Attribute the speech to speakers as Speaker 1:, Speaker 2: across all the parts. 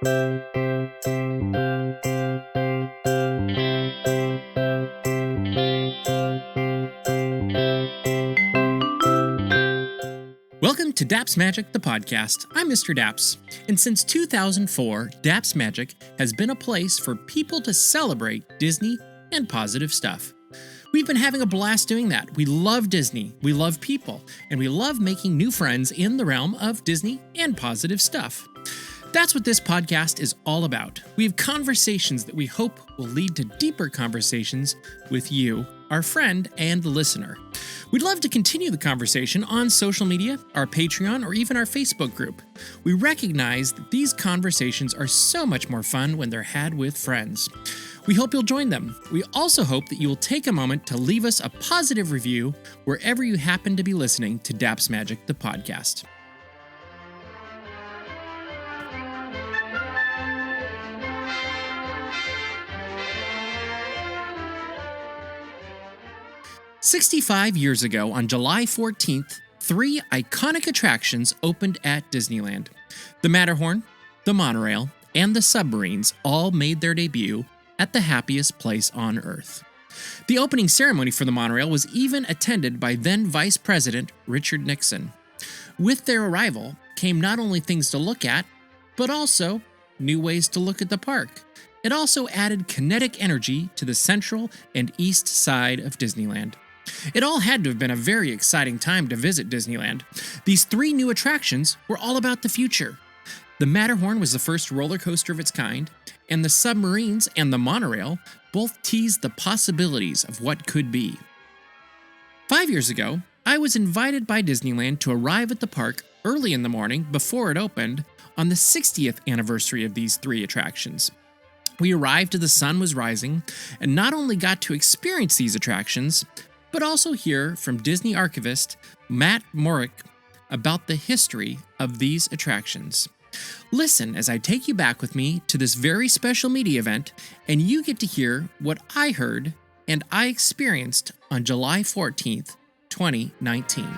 Speaker 1: Welcome to Daps Magic, the podcast. I'm Mr. Daps, and since 2004, Daps Magic has been a place for people to celebrate Disney and positive stuff. We've been having a blast doing that. We love Disney, we love people, and we love making new friends in the realm of Disney and positive stuff. That's what this podcast is all about. We have conversations that we hope will lead to deeper conversations with you, our friend and listener. We'd love to continue the conversation on social media, our Patreon, or even our Facebook group. We recognize that these conversations are so much more fun when they're had with friends. We hope you'll join them. We also hope that you will take a moment to leave us a positive review wherever you happen to be listening to Daps Magic, the podcast. "65 years ago, on July 14th, 3 iconic attractions opened at Disneyland. The Matterhorn, the Monorail, and the Submarines all made their debut at the happiest place on Earth. The opening ceremony for the Monorail was even attended by then Vice President Richard Nixon. With their arrival came not only things to look at, but also new ways to look at the park. It also added kinetic energy to the central and east side of Disneyland. It all had to have been a very exciting time to visit Disneyland. These 3 new attractions were all about the future. The Matterhorn was the first roller coaster of its kind, and the Submarines and the Monorail both teased the possibilities of what could be. 5 years ago, I was invited by Disneyland to arrive at the park early in the morning before it opened on the 60th anniversary of these 3 attractions. We arrived as the sun was rising, and not only got to experience these attractions, but also hear from Disney Archivist Matt Moryc about the history of these attractions. Listen as I take you back with me to this very special media event, and you get to hear what I heard and I experienced on July 14th, 2019.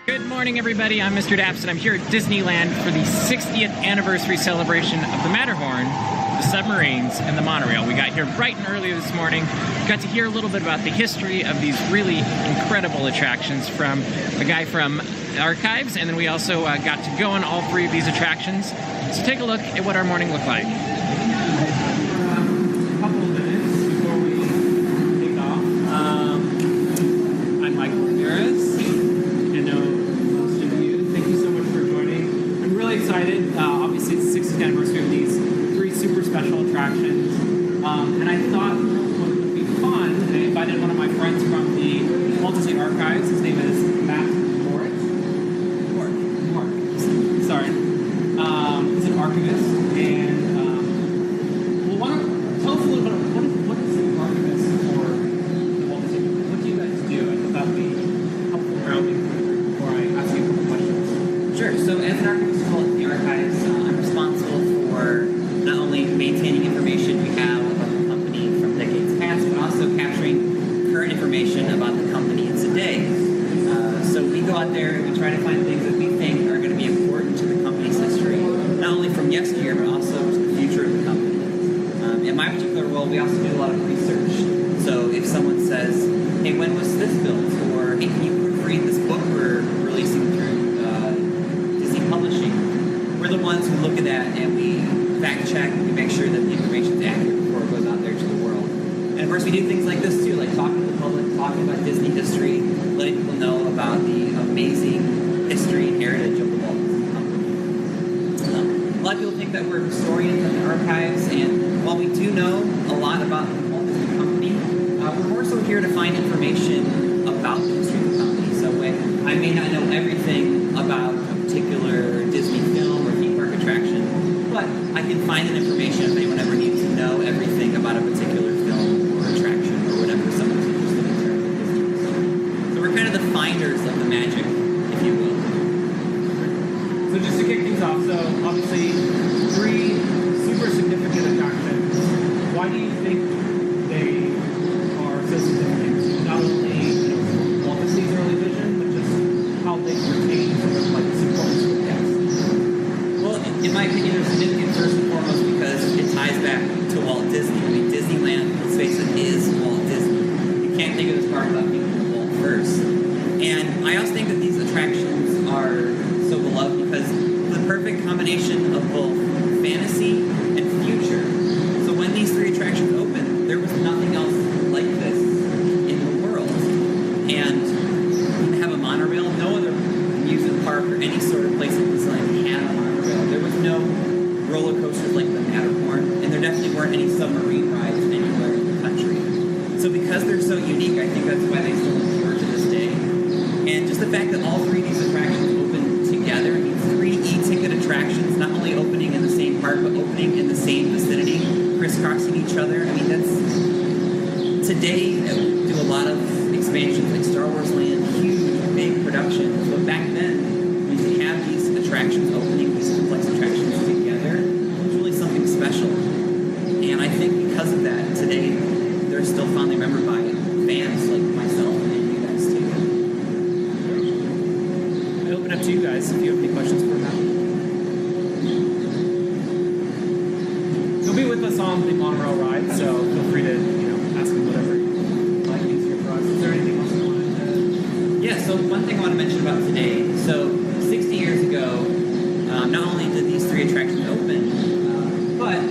Speaker 1: Good morning, everybody. I'm Mr. Daps, and I'm here at Disneyland for the 60th anniversary celebration of the Matterhorn, the Submarines, and the Monorail. We got here bright and early this morning. Got to hear a little bit about the history of these really incredible attractions from a guy from Archives, and then we also got to go on all 3 of these attractions. So take a look at what our morning looked like.
Speaker 2: Obviously, it's the 60th anniversary of these 3 super special attractions. And I thought what would be fun, and I invited one of my friends from the Walt Disney Archives. His name is Matt Moryc. Sorry. He's an archivist. And, why don't tell us a little bit about what is the archivist for the Walt Disney? What do you guys do? I thought that would be helpful grounding before I ask you a couple questions.
Speaker 3: Sure. So as an archivist for the Archives, I'm responsible for not only maintaining information we have about the company from decades past, but also capturing current information about the company today. So we go out there and we try to find things that we think are going to be important to the company's history, not only from yesteryear, but also to the future of the company. In my particular role, we also do a lot of research. So if someone says, hey, when was this built? Or, hey, can you proofread this book we're releasing through Disney Publishing? We're the ones who look at that and we fact check, we make sure that the information is accurate before it goes out there to the world. And of course we do things like this too, like talking to the public, talking about Disney history, letting people know about the amazing history and heritage of the Walt Disney Company. A lot of people think that we're historians of the archives, and while we do know a lot about the Walt Disney Company, we're more so here to find information about the history of the company. So I may not know everything about a particular Disney film or theme park attraction, but I can find that information if anyone ever needs to know everything about a particular film or attraction or whatever someone's interested in terms of Disney. So we're kind of the finders of the magic, if you will.
Speaker 2: So just to kick things off, so obviously 3 super significant attractions
Speaker 3: unique. I think that's why they still endure to this day. And just the fact that all three of these attractions open together, I mean, three e-ticket attractions, not only opening in the same park, but opening in the same vicinity, crisscrossing each other. I mean, that's, today, we do a lot of expansions like Star Wars Land, huge, big productions. But back then, when you have these attractions opening, these complex attractions together, it was really something special. And I think because of that, today, they're still fondly remembered by fans like myself and you guys too.
Speaker 2: I open up to you guys if you have any questions for Matt. He'll be with us on the Monorail ride, so feel free to ask him whatever you like. Easier for us. Is there anything else you wanted to?
Speaker 3: Yeah. So one thing I want to mention about today. So 60 years ago, not only did these three attractions open, but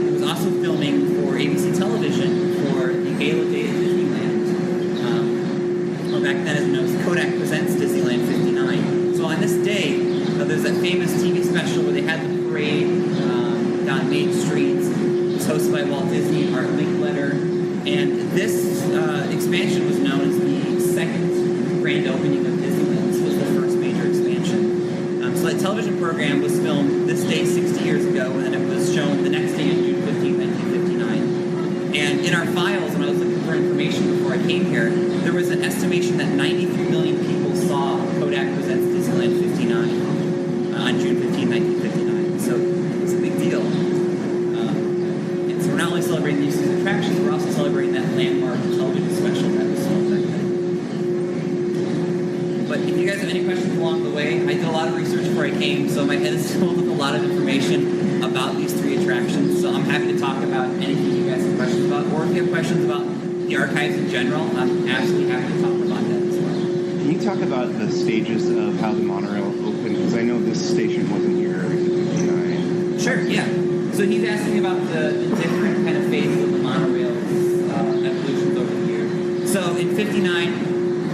Speaker 3: it was also filming for ABC television for the Gala Day at Disneyland. Or back then, as you know, it was Kodak Presents Disneyland 59. So on this day, there's that famous TV special where they had the parade down Main Street. It was hosted by Walt Disney and Art Linkletter. And this expansion was known as the second grand opening of Disneyland. This was the first major expansion. So that television program was filmed this day 60 years ago, and then it was shown the next day on June 15, 1959. And in our files, when I was looking for information before I came here, there was an estimation that 93 million people saw Kodak Presents Disneyland 59 on June 15, 1959. So it was a big deal. And so we're not only celebrating these attractions, we're also celebrating that landmark television special that was filmed back then. But if you guys have any questions along the way, I did a lot of research before I came, so my head is filled with a lot of information about these three attractions. So I'm happy to talk about anything you guys have questions about, or if you have questions about the archives in general, I'm absolutely happy to talk about that as well.
Speaker 4: Can you talk about the stages of how the monorail opened? Because I know this station wasn't here in 59.
Speaker 3: Sure, yeah. So he's asking about the different kind of phases of the monorail's evolutions over the years. So in 59,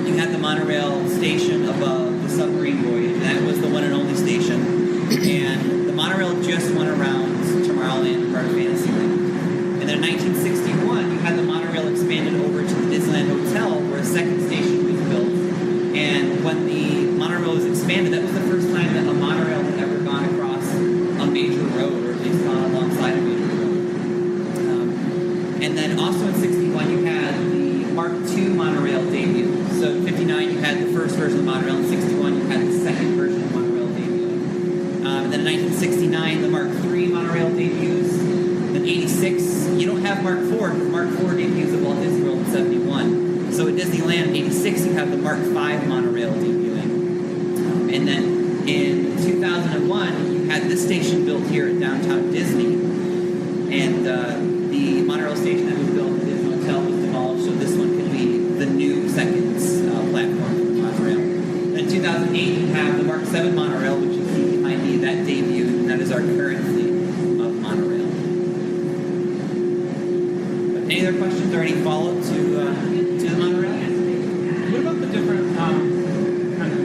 Speaker 3: you had the monorail station above the Submarine Voyage. That was the one and only station. And the monorail just went around Tomorrowland and part of Fantasyland. And then in 1961, you had the monorail expanded over to the Disneyland Hotel, where a second station was built. And when the monorail was expanded, that was the first time that a monorail had ever gone across a major road, or at least gone alongside a major road. And then also in 61, you had the Mark II monorail debut. So in 59, you had the first version of the monorail. In 61, you had the second version of the monorail debuting. And then in 1969, the Mark III monorail debuts. In 86, you don't have Mark IV, because Mark IV debuts at Walt Disney World in 71. So at Disneyland, in 86, you have the Mark V monorail debuting. And then in 2001, you had this station built here at downtown Disney. And the monorail station that was built at the Disney Hotel was demolished, so this one could be the new second platform for the monorail. Then in 2008, you have the Mark VII monorail, which you see behind me, that debuted, and that is our current fleet of monorail. But any other questions or any follow-up to the monorail?
Speaker 2: What about the different kind of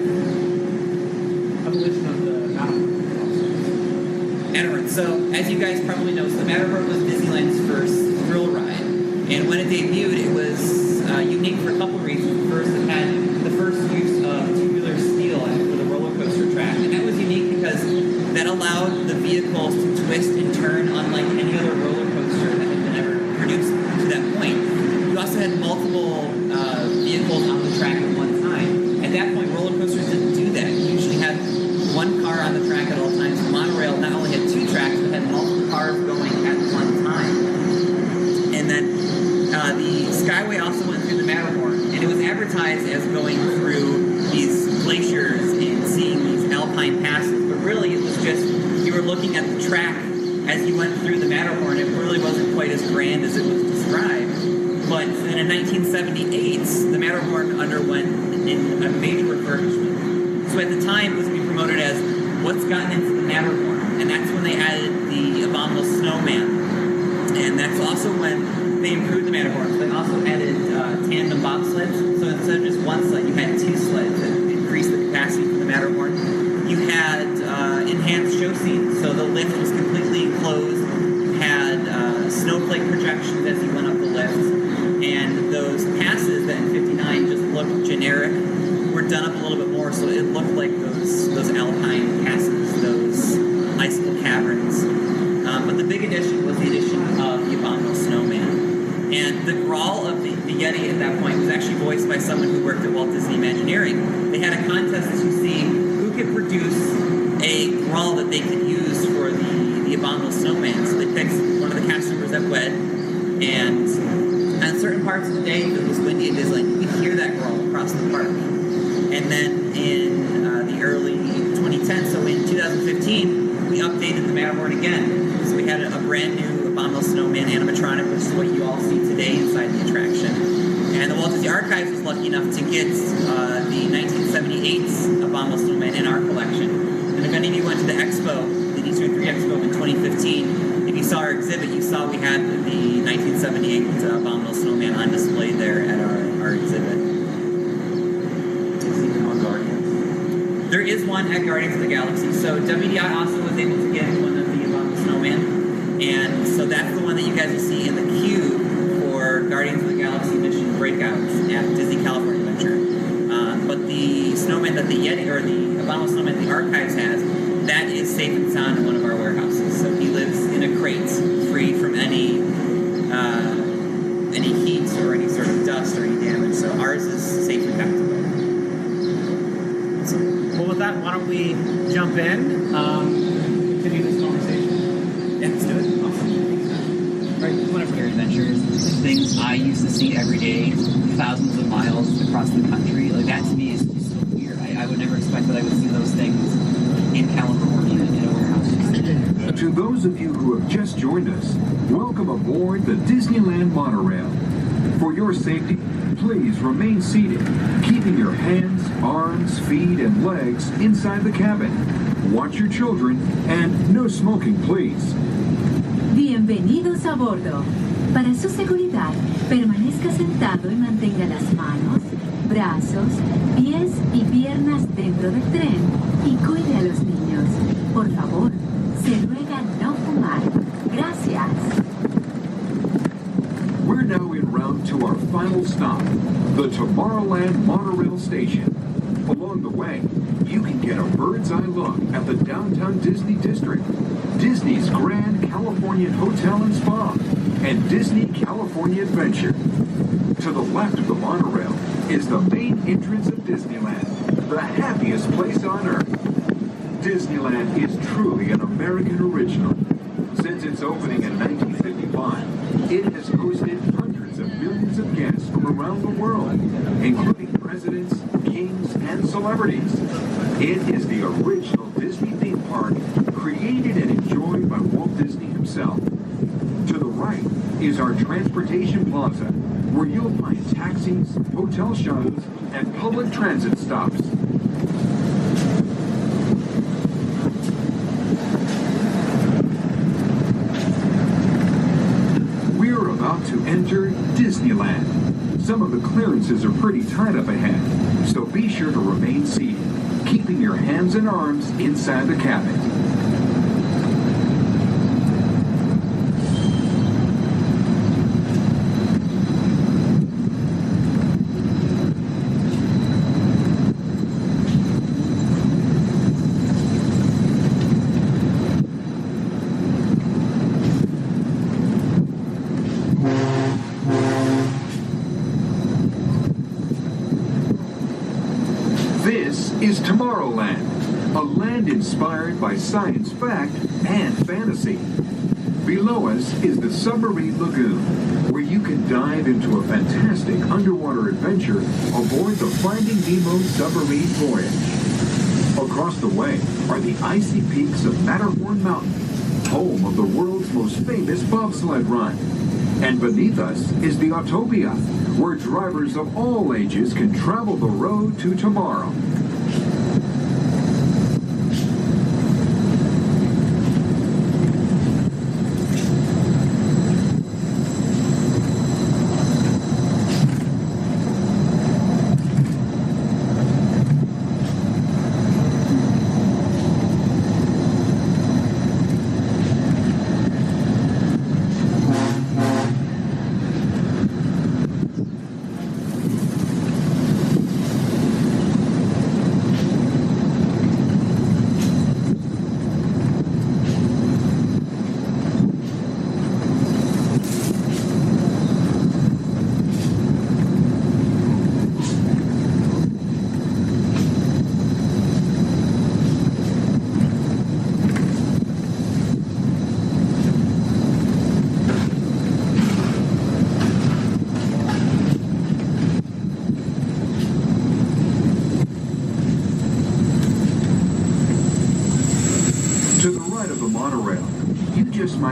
Speaker 2: evolution of the Matterhorn?
Speaker 3: Matterhorn. So, as you guys probably know, the Matterhorn was Disneyland's first thrill ride. And when it debuted, it was unique for a couple of reasons. First, it had the first use of tubular steel for the roller coaster track. And that was unique because that allowed the vehicles to twist and turn unlike any other roller coaster that had been ever produced to that point. You also had multiple vehicles on the track at one time. At that point, roller coasters didn't do that. You usually had one car on the track at all times. The monorail not only had two tracks, but had multiple cars going at one time. And then the Skyway also went through the Matterhorn, and it was advertised as going through these glaciers and seeing these alpine passes, but really it was just, you were looking at the track as you went through the Matterhorn. It really wasn't quite as grand as it was described. But then in 1978, the Matterhorn underwent a major refurbishment. So at the time, it was being promoted as what's gotten into the Matterhorn, and that's when they added the abominable snowman. And that's also when they improved the Matterhorn. So they also added tandem bobsleds. So instead of just one sled, you had two sleds that increased the capacity for the Matterhorn. You had enhanced show scenes. So the lift was completely enclosed. You had snowflake projections as you went up the lift. And those before, so it looked like those alpine passes, those icicle caverns. But the big addition was the addition of the Abominable Snowman. And the growl of the Yeti at that point was actually voiced by someone who worked at Walt Disney Imagineering. They had a contest to see who could produce a growl that they could use for the Abominable Snowman. So they picked one of the cast members at WED, and on certain parts of the day, if it was windy at Disneyland, you could hear that growl across the park. And then in the early 2010s, so in 2015, we updated the Matterhorn again. So we had a brand new Abominable Snowman animatronic, which is what you all see today inside the attraction. And the Walt Disney Archives was lucky enough to get the 1978 Abominable Snowman in our collection. And if any of you went to the expo, the Eastern 3 Expo in 2015, if you saw our exhibit, you saw we had the 1978 Abominable Snowman on display there at our exhibit. There is one at Guardians of the Galaxy. So WDI also was able to get one of the Abominable Snowman. And so that's the one that you guys will see in the queue for Guardians of the Galaxy mission breakouts at Disney California Adventure. But the snowman that the Yeti, or the Abominable Snowman that the Archives has, that is safe and sound in one of our warehouses. So he lives in a crate, free from any heat or any sort of dust or any damage. So ours is safely packed away.
Speaker 2: Well, with that, why don't we jump in, continue this conversation?
Speaker 3: Yeah, let's do it. Awesome.
Speaker 2: Right, whatever.
Speaker 3: Air adventures, things I used to see every day, thousands of miles across the country. Like, that to me is so weird. I would never expect that I would see those things in California in a warehouse.
Speaker 5: To those of you who have just joined us, welcome aboard the Disneyland Monorail. For your safety, please remain seated, keeping your hands, arms, feet, and legs inside the cabin. Watch your children, and no smoking, please.
Speaker 6: Bienvenidos a bordo. Para su seguridad, permanezca sentado y mantenga las manos, brazos, pies y piernas dentro del tren y cuide a los niños. Por favor, se ruega no fumar. Gracias.
Speaker 5: We're now en route to our final stop, the Tomorrowland Monorail Station. Along the way, you can get a bird's eye look at the downtown Disney District, Disney's Grand Californian Hotel and Spa, and Disney California Adventure. To the left of the monorail is the main entrance of Disneyland, the happiest place on Earth. Disneyland is truly an American original. Since its opening in 1955, it has hosted hundreds of millions of guests from around the world, including presidents, kings, and celebrities. It is the original Disney theme park, created and enjoyed by Walt Disney himself. To the right is our transportation plaza, where you'll find taxis, hotel shuttles, and public transit stops. We're about to enter Disneyland. Some of the clearances are pretty tight up ahead, so be sure to remain seated, keeping your hands and arms inside the cabin. This is Tomorrowland, a land inspired by science fact and fantasy. Below us is the Submarine Lagoon, where you can dive into a fantastic underwater adventure aboard the Finding Nemo Submarine Voyage. Across the way are the icy peaks of Matterhorn Mountain, home of the world's most famous bobsled run. And beneath us is the Autopia, where drivers of all ages can travel the road to tomorrow.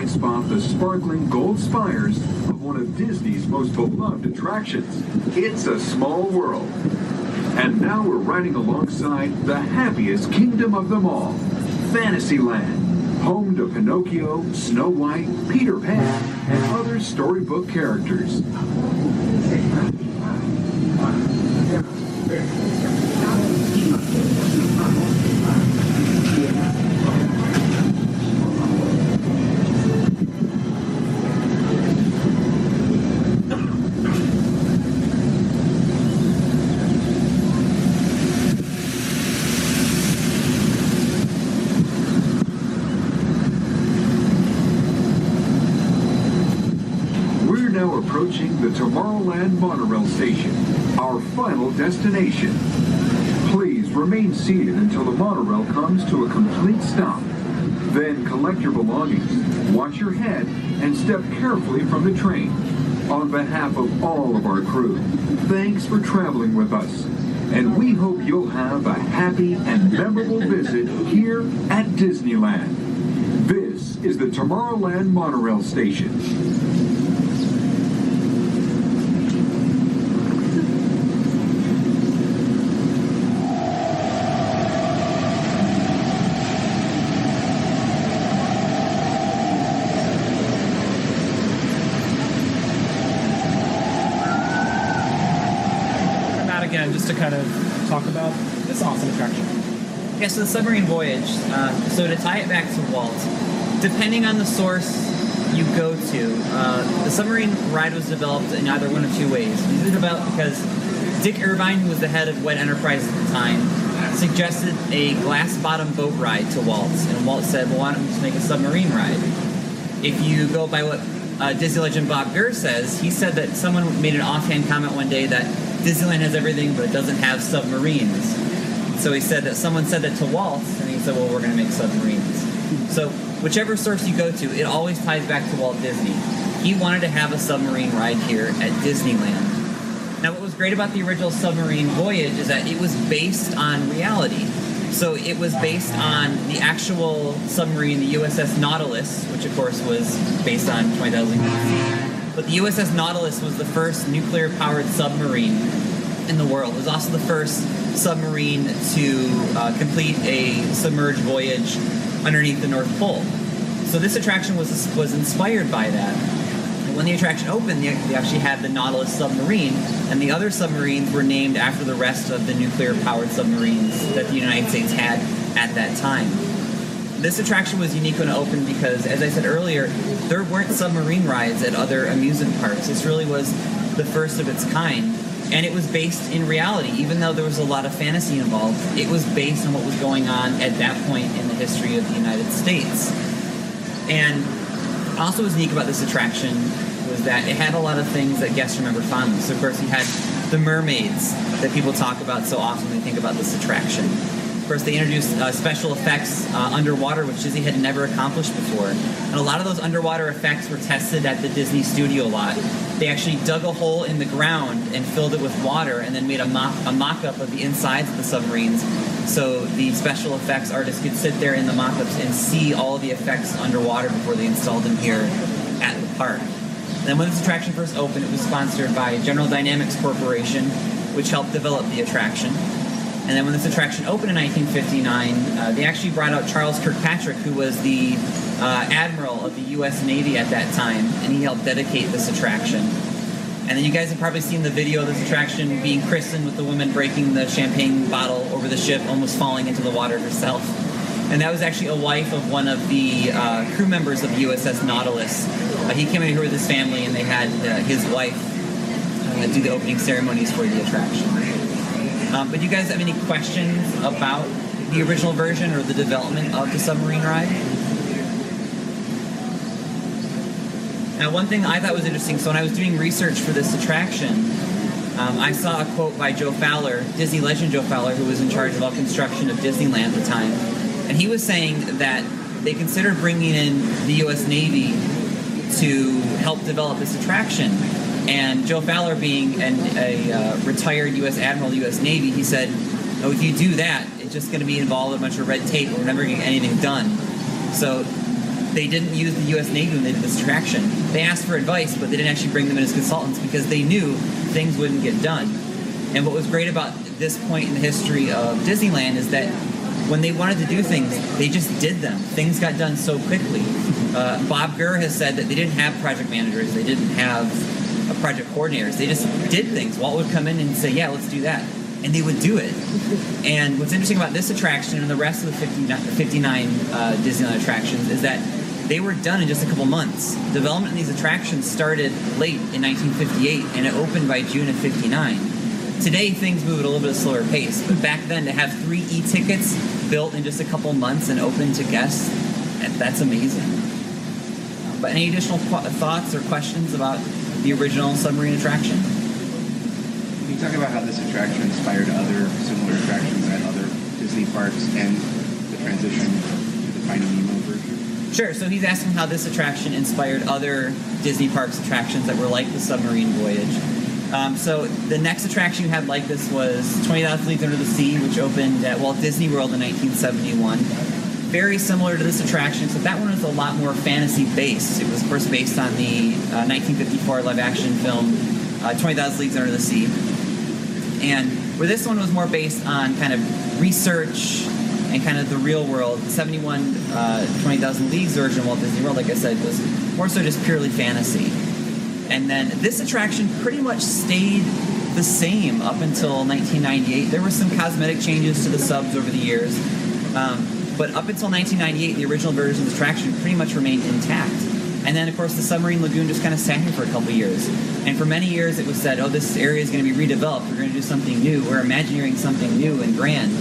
Speaker 5: spot the sparkling gold spires of one of Disney's most beloved attractions. It's a small world. And now we're riding alongside the happiest kingdom of them all, Fantasyland, home to Pinocchio, Snow White, Peter Pan, and other storybook characters. Approaching the Tomorrowland Monorail Station, our final destination. Please remain seated until the monorail comes to a complete stop. Then collect your belongings, watch your head, and step carefully from the train. On behalf of all of our crew, thanks for traveling with us. And we hope you'll have a happy and memorable visit here at Disneyland. This is the Tomorrowland Monorail Station.
Speaker 2: Again, just to kind of talk about this awesome attraction.
Speaker 3: Yeah, so the Submarine Voyage, so to tie it back to Walt, depending on the source you go to, the submarine ride was developed in either one of two ways. It was developed because Dick Irvine, who was the head of WED Enterprise at the time, suggested a glass-bottom boat ride to Walt, and Walt said, well, why don't we just make a submarine ride? If you go by what Disney legend Bob Gurr says, he said that someone made an offhand comment one day that Disneyland has everything, but it doesn't have submarines. So he said that someone said that to Walt, and he said, well, we're going to make submarines. So whichever source you go to, it always ties back to Walt Disney. He wanted to have a submarine ride here at Disneyland. Now, what was great about the original Submarine Voyage is that it was based on reality. So it was based on the actual submarine, the USS Nautilus, which of course was based on 20,000 BC. But the USS Nautilus was the first nuclear-powered submarine in the world. It was also the first submarine to complete a submerged voyage underneath the North Pole. So this attraction was inspired by that. And when the attraction opened, they actually had the Nautilus submarine, and the other submarines were named after the rest of the nuclear-powered submarines that the United States had at that time. This attraction was unique when it opened because, as I said earlier, there weren't submarine rides at other amusement parks. This really was the first of its kind. And it was based in reality. Even though there was a lot of fantasy involved, it was based on what was going on at that point in the history of the United States. And also what was unique about this attraction was that it had a lot of things that guests remember fondly. So, of course, you had the mermaids that people talk about so often when they think about this attraction. Of course, they introduced special effects underwater, which Disney had never accomplished before. And a lot of those underwater effects were tested at the Disney studio lot. They actually dug a hole in the ground and filled it with water and then made a mock-up of the insides of the submarines so the special effects artists could sit there in the mock-ups and see all the effects underwater before they installed them here at the park. And then when this attraction first opened, it was sponsored by General Dynamics Corporation, which helped develop the attraction. And then when this attraction opened in 1959, they actually brought out Charles Kirkpatrick, who was the admiral of the U.S. Navy at that time, and he helped dedicate this attraction. And then you guys have probably seen the video of this attraction being christened with the woman breaking the champagne bottle over the ship, almost falling into the water herself. And that was actually a wife of one of the crew members of the USS Nautilus. He came in here with his family, and they had his wife do the opening ceremonies for the attraction. But do you guys have any questions about the original version or the development of the submarine ride? Now, one thing I thought was interesting, so when I was doing research for this attraction, I saw a quote by Joe Fowler, Disney legend Joe Fowler, who was in charge of all construction of Disneyland at the time. And he was saying that they considered bringing in the U.S. Navy to help develop this attraction. And Joe Fowler, being a retired U.S. Admiral of the U.S. Navy, he said, oh, if you do that, it's just going to be involved in a bunch of red tape. We're never going to get anything done. So they didn't use the U.S. Navy when they did this attraction. They asked for advice, but they didn't actually bring them in as consultants because they knew things wouldn't get done. And what was great about this point in the history of Disneyland is that when they wanted to do things, they just did them. Things got done so quickly. Bob Gurr has said that they didn't have project managers, they didn't have project coordinators. They just did things. Walt would come in and say, yeah, let's do that. And they would do it. And what's interesting about this attraction and the rest of the 59 Disneyland attractions is that they were done in just a couple months. Development of these attractions started late in 1958 and it opened by June of 59. Today, things move at a little bit slower pace, but back then to have 3 e-tickets built in just a couple months and open to guests, that's amazing. But any additional thoughts or questions about the original submarine attraction?
Speaker 4: Can you talk about how this attraction inspired other similar attractions at other Disney parks and the transition to the Finding Nemo version?
Speaker 3: Sure, so he's asking how this attraction inspired other Disney parks attractions that were like the Submarine Voyage. So the next attraction you had like this was 20,000 Leagues Under the Sea, which opened at Walt Disney World in 1971. Very similar to this attraction, except that one was a lot more fantasy-based. It was, of course, based on the 1954 live-action film 20,000 Leagues Under the Sea. And where this one was more based on kind of research and kind of the real world, the 71 20,000 Leagues version of Walt Disney World, like I said, was more so just purely fantasy. And then this attraction pretty much stayed the same up until 1998. There were some cosmetic changes to the subs over the years. But up until 1998, the original version of the attraction pretty much remained intact. And then, of course, the Submarine Lagoon just kind of sat here for a couple years. And for many years, it was said, oh, this area is going to be redeveloped. We're going to do something new. We're imagining something new and grand.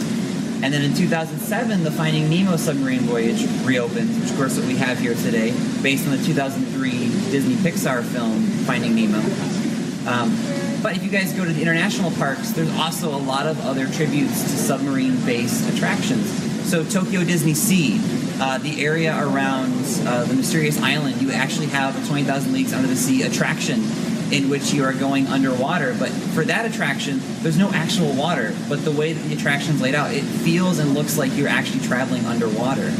Speaker 3: And then in 2007, the Finding Nemo Submarine Voyage reopened, which, of course, what we have here today, based on the 2003 Disney Pixar film, Finding Nemo. But if you guys go to the international parks, there's also a lot of other tributes to submarine-based attractions. So Tokyo Disney Sea, the area around the mysterious island, you actually have a 20,000 Leagues Under the Sea attraction in which you are going underwater. But for that attraction, there's no actual water. But the way that the attraction is laid out, it feels and looks like you're actually traveling underwater.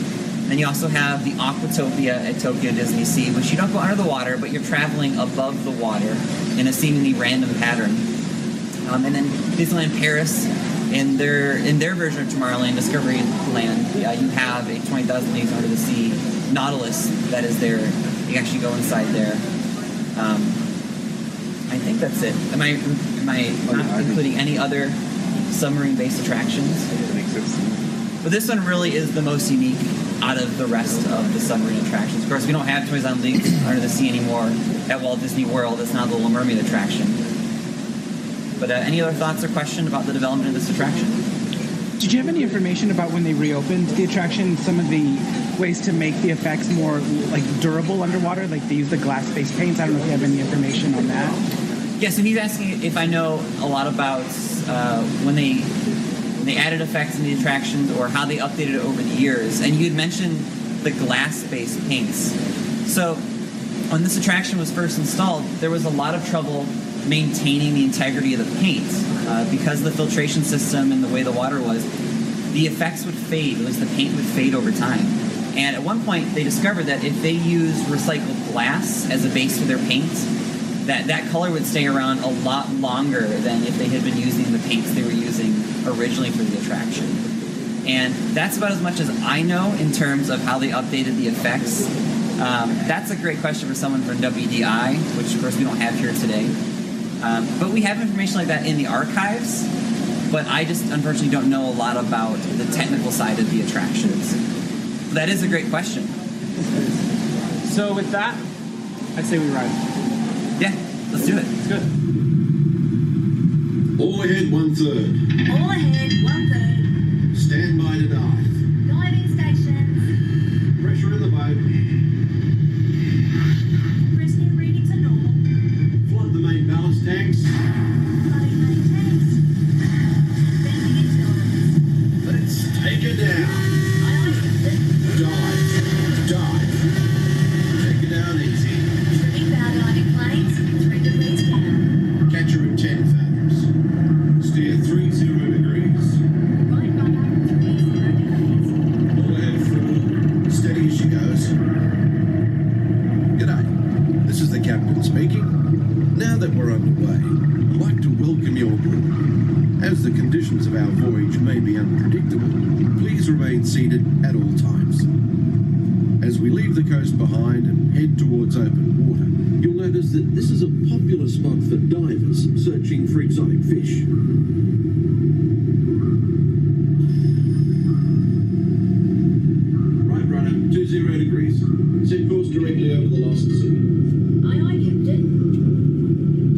Speaker 3: And you also have the Aquatopia at Tokyo Disney Sea, which you don't go under the water, but you're traveling above the water in a seemingly random pattern. And then Disneyland Paris, in their version of Tomorrowland, Discovery Land, you have a 20,000 Leagues Under the Sea Nautilus that is there. You actually go inside there. I think that's it. Am I not including any other submarine-based attractions?
Speaker 4: That makes sense.
Speaker 3: But this one really is the most unique out of the rest of the submarine attractions. Of course, we don't have 20,000 Leagues Under the Sea anymore at Walt Disney World. It's now the Little Mermaid attraction. But any other thoughts or question about the development of this attraction?
Speaker 7: Did you have any information about when they reopened the attraction, some of the ways to make the effects more like durable underwater? Like they use the glass-based paints. I don't know if you have any information on that.
Speaker 3: Yes, and he's asking if I know a lot about when they added effects in the attractions or how they updated it over the years. And you had mentioned the glass-based paints. So when this attraction was first installed, there was a lot of trouble maintaining the integrity of the paint because of the filtration system and the way the water was. The effects would fade, at least the paint would fade over time. And at one point, they discovered that if they used recycled glass as a base for their paints, that color would stay around a lot longer than if they had been using the paints they were using originally for the attraction. And that's about as much as I know in terms of how they updated the effects. That's a great question for someone from WDI, which of course we don't have here today. But we have information like that in the archives, but I just unfortunately don't know a lot about the technical side of the attractions. That is a great question.
Speaker 2: So with that, I'd say we ride.
Speaker 3: Yeah, let's do it.
Speaker 2: It's good.
Speaker 8: All ahead, 1/3.
Speaker 6: All ahead, 1/3.
Speaker 8: Stand by to dive.
Speaker 6: Diving stations.
Speaker 8: Pressure in the boat.
Speaker 6: Pressing readings are normal.
Speaker 8: Flood the main ballast tanks.
Speaker 6: Flooding main tanks. Bending into
Speaker 8: Let's take her down. Dive. Dive. Take her down easy.
Speaker 6: Trimming bow diving planes. 3 degrees down.
Speaker 8: Catch her in 10 fathoms. Steer 30 degrees.
Speaker 6: Right rudder, 30 degrees.
Speaker 8: All ahead full. Steady as she goes.
Speaker 9: captain speaking. Now that we're underway, I'd like to welcome you aboard. As the conditions of our voyage may be unpredictable, please remain seated at all times. As we leave the coast behind and head towards open water, you'll notice that this is a popular spot for divers searching for exotic fish. Right rudder, 20 degrees. Set course directly over the lost sea.
Speaker 6: Aye, aye, Captain.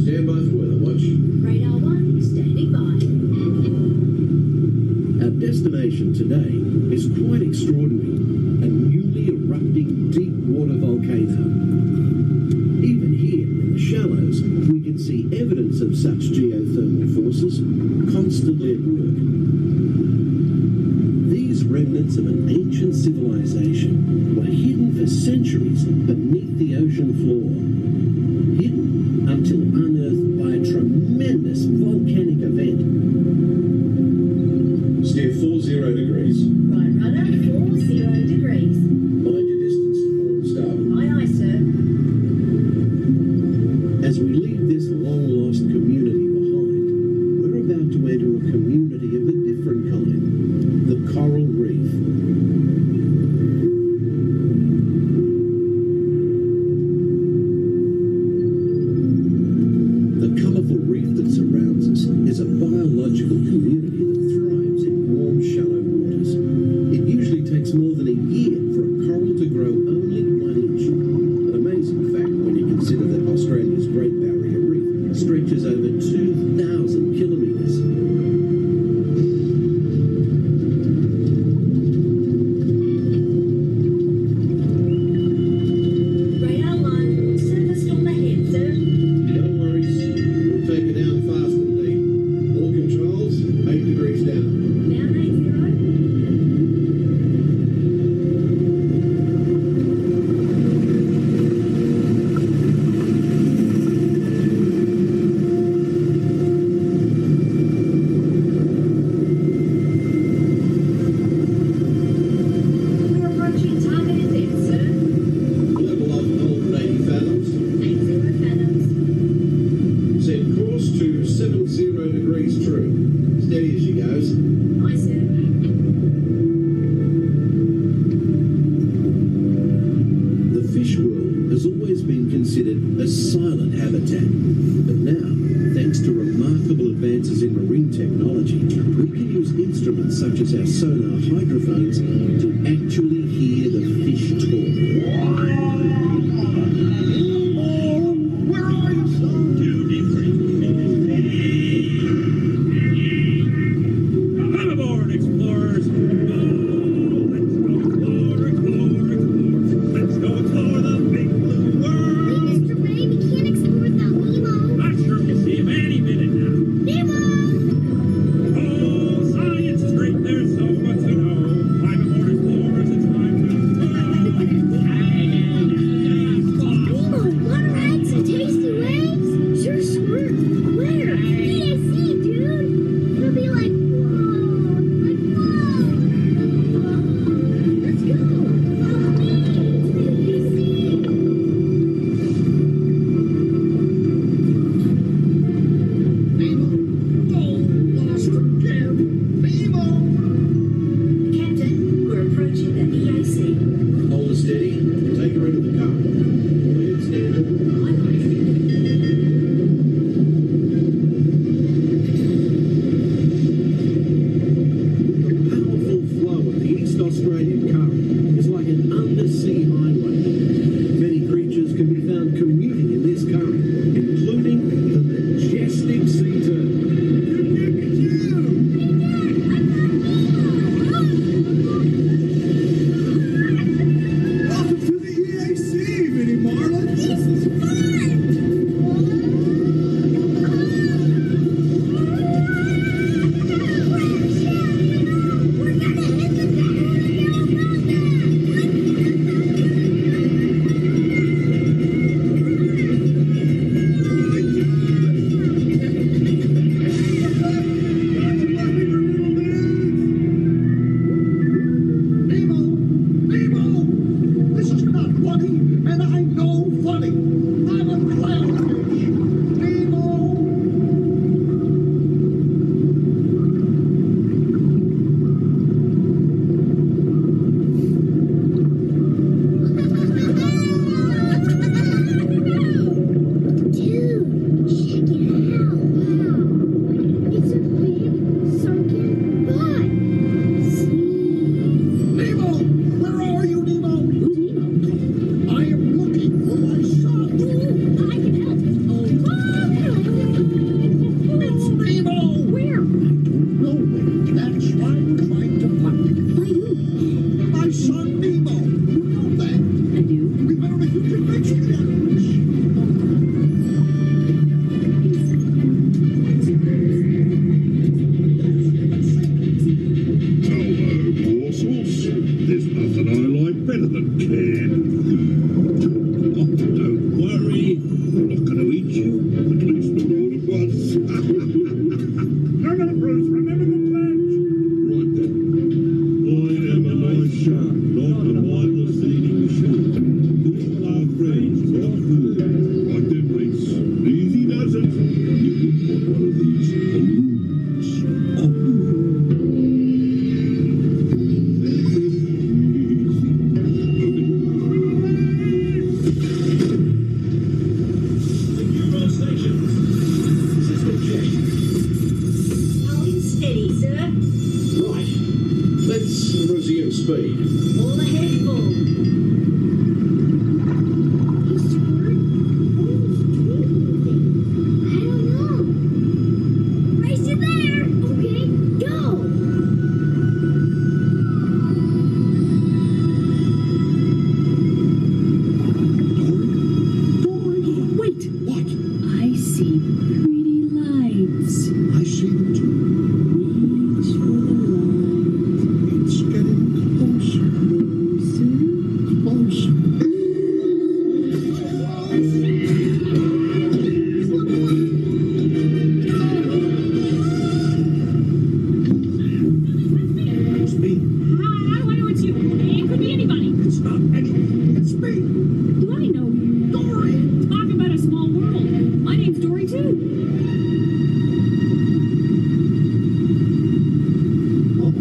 Speaker 9: Stand by for weather watch.
Speaker 6: Radar 1, standing by.
Speaker 9: Our destination today is quite extraordinary. A newly erupting deep water volcano. Even here in the shallows, we can see evidence of such geothermal forces constantly at work. These remnants of an ancient civilization were hidden for centuries beneath the ocean floor. Hidden until unearthed by a tremendous volcanic event. Steer 40 degrees.
Speaker 6: Right rudder, 40 degrees.
Speaker 9: Mind your distance to port and starboard.
Speaker 6: Aye, aye, sir.
Speaker 9: As we leave this long-lost community behind, we're about to enter a community of a different kind, the coral reef. The colourful reef that surrounds us is a biological community that thrives in warm, shallow waters. It usually takes more than a year for a coral to grow only 1 inch. An amazing fact when you consider that Australia's Great Barrier Reef stretches over 2,000 kilometres.
Speaker 6: Radar 1, surface storm ahead, sir.
Speaker 9: No worries, we'll take it down fast and deep. All controls, 8 degrees down.
Speaker 6: Down 80. We're approaching targeted depth, sir.
Speaker 9: Level of 180 fathoms.
Speaker 6: 80 fathoms.
Speaker 9: Set course to 70 degrees true. Steady as she goes.
Speaker 6: Aye, sir.
Speaker 9: The fish world has always been considered a silent habitat. But now, thanks to remarkable advances in marine technology, we can use instruments such as our sonar hydrophones to actually hear the fish talk.
Speaker 8: Where are you, son?
Speaker 10: Come aboard, explorers! Oh, let's go explore, explore, explore. Let's go explore the big blue world!
Speaker 11: Mr. Ray, we can't explore without Nemo.
Speaker 10: I'm sure we'll see him any minute now.
Speaker 11: Nemo!
Speaker 10: Oh, science is great, there's so much to know. Climb aboard, explorers, it's
Speaker 8: I'm not gonna eat you. I can explode you at once. Remember, Bruce, remember the pledge. Right then. I am a nice shark, not a mindless eating machine. All our friends got food. Like them mates. Easy does it. You can put one of these balloons.
Speaker 6: Steady, sir.
Speaker 9: Right. Let's resume speed.
Speaker 6: All ahead, full. I don't know. Race you there. Okay, go. Dory, wait.
Speaker 9: What?
Speaker 6: I see pretty lights.
Speaker 9: I see them too.
Speaker 6: Reach for the light.
Speaker 9: It's getting closer. Closer. It's me.
Speaker 6: How do I know it's you? It could be anybody.
Speaker 9: It's not anything. It's me.
Speaker 6: Do I know you?
Speaker 9: Dory.
Speaker 6: Talk about a small world. My name's Dory, too.
Speaker 9: Oh,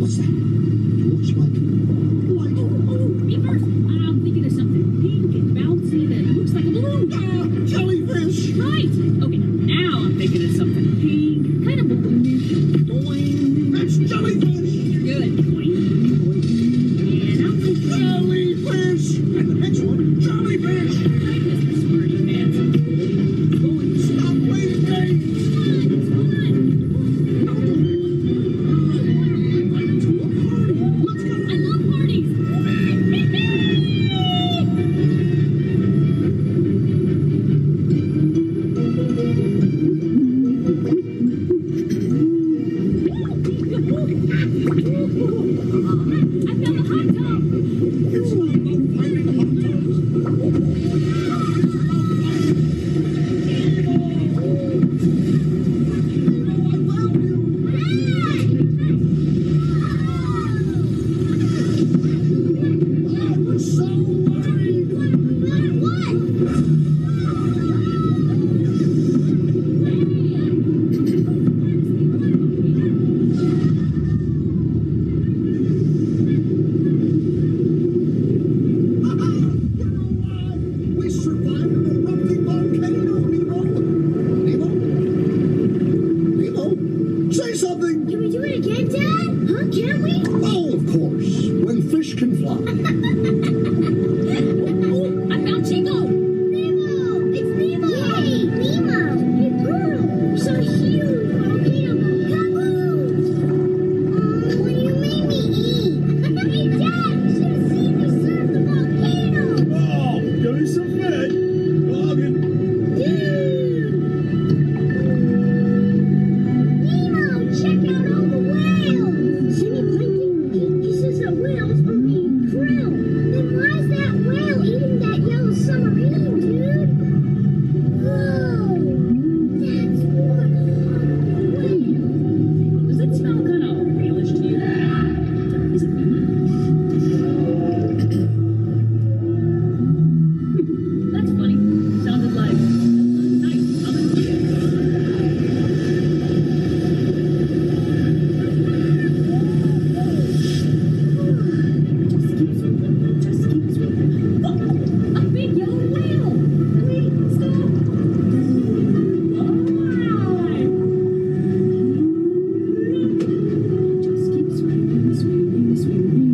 Speaker 9: what's that? It looks like light.
Speaker 6: Oh, me first. I'm thinking of something pink and bouncy that looks like a balloon.
Speaker 9: Jellyfish.
Speaker 6: Right. Okay, now I'm thinking of something pink, kind of balloonish. Doing.
Speaker 9: That's jellyfish.
Speaker 6: Good. Doing. And I'm thinking.
Speaker 9: Jellyfish. And the next one, jellyfish.
Speaker 6: Mr. Smarty Pants. Going.
Speaker 9: Stop playing games.
Speaker 6: Come on. I love parties. I found a hot tub.
Speaker 9: It's not about finding hot tubs. It's about finding I found you. I was so worried. We survived an erupting volcano, Nemo. Nemo? Nemo? Say something!
Speaker 11: Can we do it again, Dad? Huh? Can we?
Speaker 9: Oh, of course. When fish can fly.
Speaker 6: Oh, I found Chico.
Speaker 11: Nemo! It's Nemo! Yay! Nemo! Hey, girl! So huge! Volcano! Kaboom! Oh, you made me eat! Hey, Dad! You should have seen me surf the volcano!
Speaker 8: Oh, give me some fed. Bargain.
Speaker 11: Dude! Nemo! Check out all the whales! Jimmy Plankton, he says that whales are being krill. Then why is that whale eating that yellow submarine, dude? Whoa! That's one hot whale.
Speaker 6: Does it smell kind of realish to you? Is it me? That's funny. Sounded like nice. Just keep swimming. Oh, a big yellow whale. Wait, stop. Just keep swimming, swimming, swimming.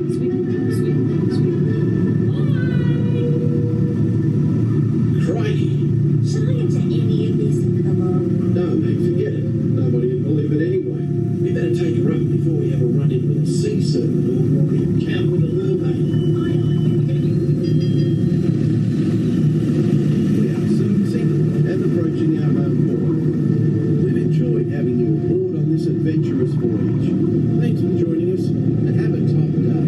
Speaker 6: Swimming, swimming, swimming.
Speaker 9: Crikey.
Speaker 11: Science at any of this in the love.
Speaker 9: No, mate, forget it. Nobody would believe it anyway. We better take her up before we have a run-in with a sea serpent or a camp with a mermaid. We are servicing and approaching our home port. We've enjoyed having you aboard on this adventurous voyage. Thanks for joining us and have a top day.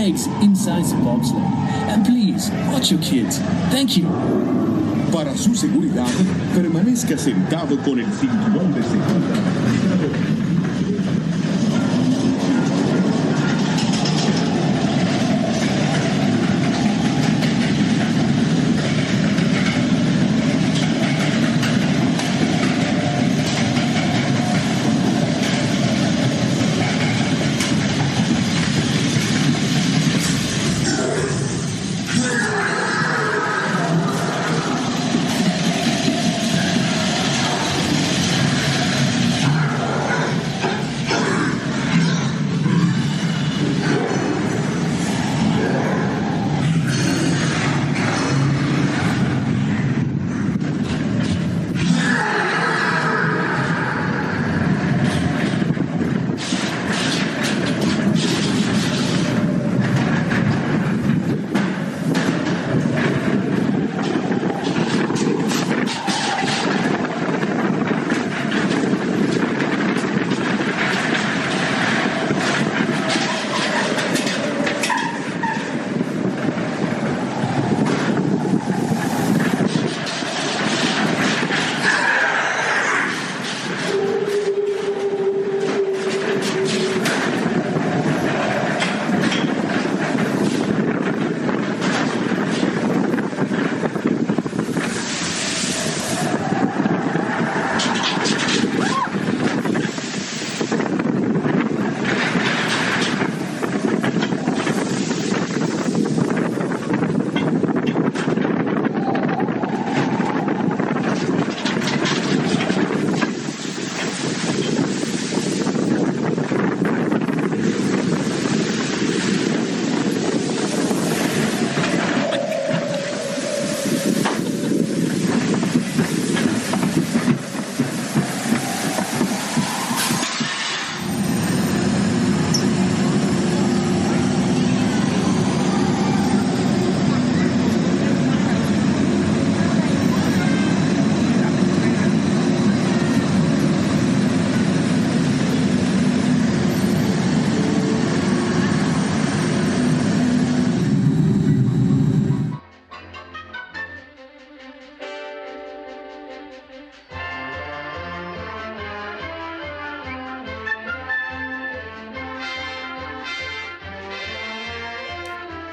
Speaker 12: rides inside the bobsled. And please, watch your kids. Thank you.
Speaker 8: Para su seguridad, permanezca sentado con el cinturón de seguridad.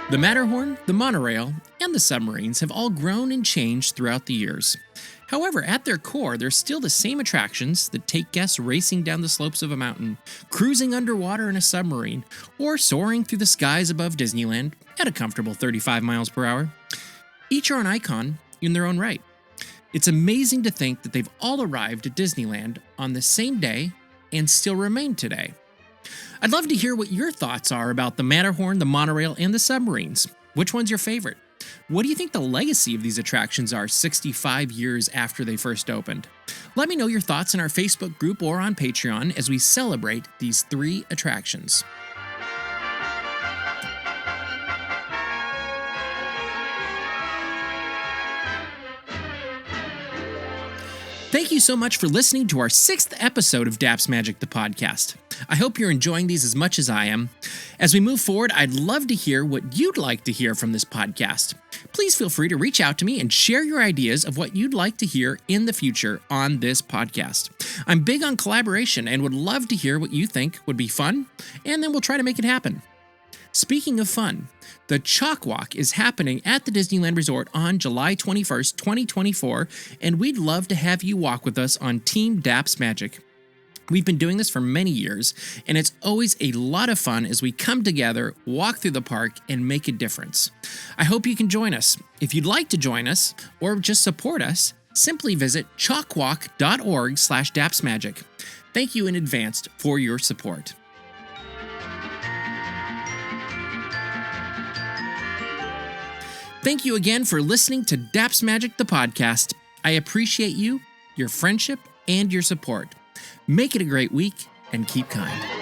Speaker 1: The Matterhorn, the Monorail, and the Submarines have all grown and changed throughout the years. However, at their core, they're still the same attractions that take guests racing down the slopes of a mountain, cruising underwater in a submarine, or soaring through the skies above Disneyland at a comfortable 35 miles per hour. Each are an icon in their own right. It's amazing to think that they've all arrived at Disneyland on the same day and still remain today. I'd love to hear what your thoughts are about the Matterhorn, the Monorail, and the Submarines. Which one's your favorite? What do you think the legacy of these attractions are 65 years after they first opened? Let me know your thoughts in our Facebook group or on Patreon as we celebrate these 3 attractions. Thank you so much for listening to our 6th episode of Daps Magic, the podcast. I hope you're enjoying these as much as I am. As we move forward, I'd love to hear what you'd like to hear from this podcast. Please feel free to reach out to me and share your ideas of what you'd like to hear in the future on this podcast. I'm big on collaboration and would love to hear what you think would be fun, and then we'll try to make it happen. Speaking of fun, the Chalk Walk is happening at the Disneyland Resort on July 21st, 2024, and we'd love to have you walk with us on Team Daps Magic. We've been doing this for many years, and it's always a lot of fun as we come together, walk through the park, and make a difference. I hope you can join us. If you'd like to join us or just support us, simply visit chalkwalk.org/dapsmagic. Thank you in advance for your support. Thank you again for listening to Daps Magic, the podcast. I appreciate you, your friendship, and your support. Make it a great week, and keep kind.